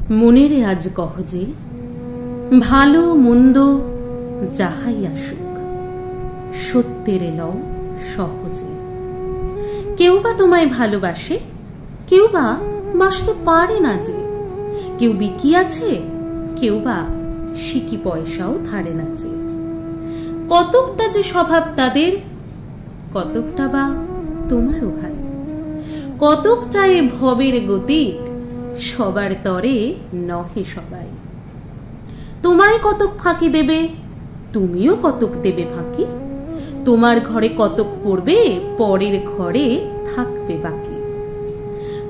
মনেরে আজ কহ যে ভালো মন্দ যাহাই আসুক সত্যের লও সহজে। কেউ বা তোমায় ভালোবাসে, কেউ বা বাসতে পারে না যে, কেউ বিকি আছে, কেউ বা সিকি পয়সাও ধারে না যে। কতকটা যে স্বভাব তাদের, কতকটা বা তোমারও ভাই, কতকটা এ ভবের গতিক সবার তরে নহে সবাই। তোমায় কতক ফাঁকি দেবে, তুমিও কতক দেবে ফাঁকি। তোমার ঘরে কতক পড়বে, পরের ঘরে থাকবে বাকি।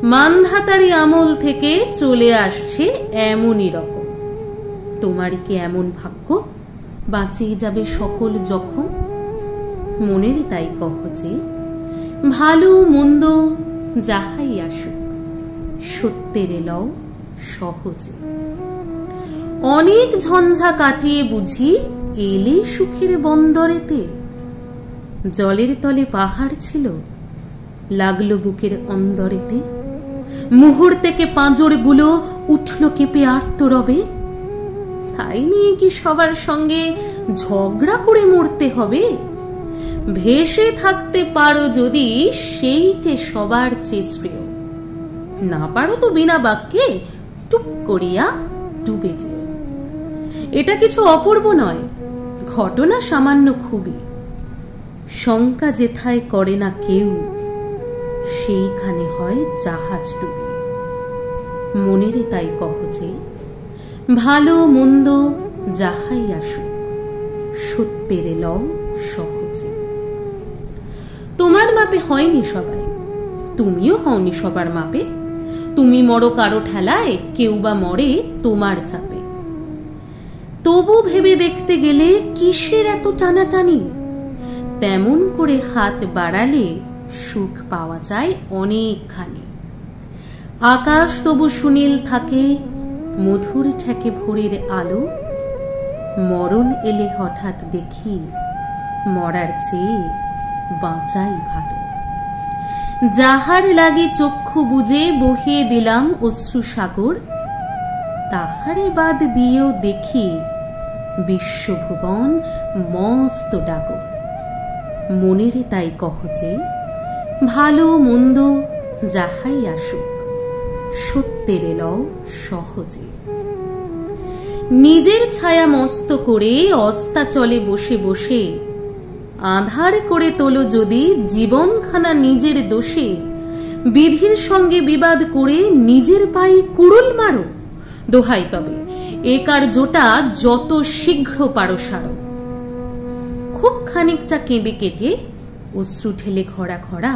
মানধাতারি আমল থেকে চলে আসছে এমনই রকম। তোমারই কি এমন ভাগ্য, বাঁচিয়ে যাবে সকল জখম? মনেরই তাই কহ যে ভালো মন্দ যাহাই আসুক সত্যের লও সহজে। অনেক ঝঞ্ঝা কাটিয়ে বুঝি এলে সুখের বন্দরেতে। জলের তলে পাহাড় ছিল, লাগলো বুকের অন্দরেতে। মুহূর্তেকে পাঁজরগুলো উঠল কেঁপে আর্তরবে। তাই নিয়ে কি সবার সঙ্গে ঝগড়া করে মরতে হবে? ভেসে থাকতে পারো যদি সেইটে সবার চেয়ে শ্রেয়। না পারো তো বিনা বাক্যে টুপ করিয়া ডুবে যেও। এটা কিছু অপূর্ব নয়, ঘটনা সামান্য খুবই। শঙ্কা যেথায় করে না কেউ, সেইখানে হয় জাহাজ ডুবে। মনেরে তাই কহ যে ভালো মন্দ যাহাই আসুক সত্যের লও সহজে। তোমার মাপে হয়নি সবাই, তুমিও হওনি সবার মাপে। তুমি মরো কারো ঠেলায়, কেউ বা মরে তোমার চাপে। তবু ভেবে দেখতে গেলে কিসের এত টানাটানি? তেমন করে হাত বাড়ালে সুখ পাওয়া যায় অনেকখানি। আকাশ তবু সুনীল থাকে, মধুর ঠেকে ভোরের আলো। মরণ এলে হঠাৎ দেখি মরার চেয়ে বাঁচাই ভালো। যাহার লাগে চক্ষু বুজে বহিয়ে দিলাম অশ্রু সাগর, তাহারে বাদ দিয়েও দেখি বিশ্বভুবন মস্ত ডাগর। মনেরে তাই কহ যে ভালো মন্দ যাহাই আসুক সত্যের লও সহজে। নিজের ছায়া মস্ত করে অস্তাচলে বসে বসে আধার করে তোলো যদি জীবনখানা নিজের দোষে। বিধির সঙ্গে বিবাদ করে নিজের পায়ে কুড়ুল মারো। দোহাই তবে এ কার্যটা যত শীঘ্র পারো সারো। খুব খানিকটা কেঁদে কেটে অশ্রু ঠেলে খরা খরা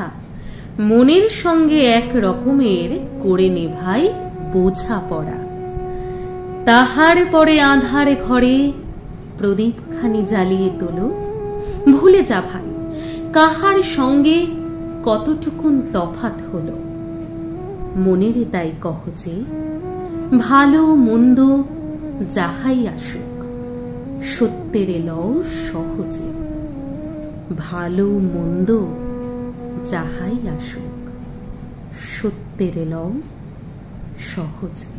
মনের সঙ্গে এক রকমের করে নে ভাই বোঝা পড়া। তাহার পরে আধার ঘরে প্রদীপখানি জ্বালিয়ে তোলো। ভুলে যা ভাই কাহার সঙ্গে কতটুকুন তফাৎ হলো। মনেরে তাই কহ যে ভালো মন্দ যাহাই আসুক সত্যের লও সহজে। ভালো মন্দ যাহাই আসুক সত্যের লও সহজে।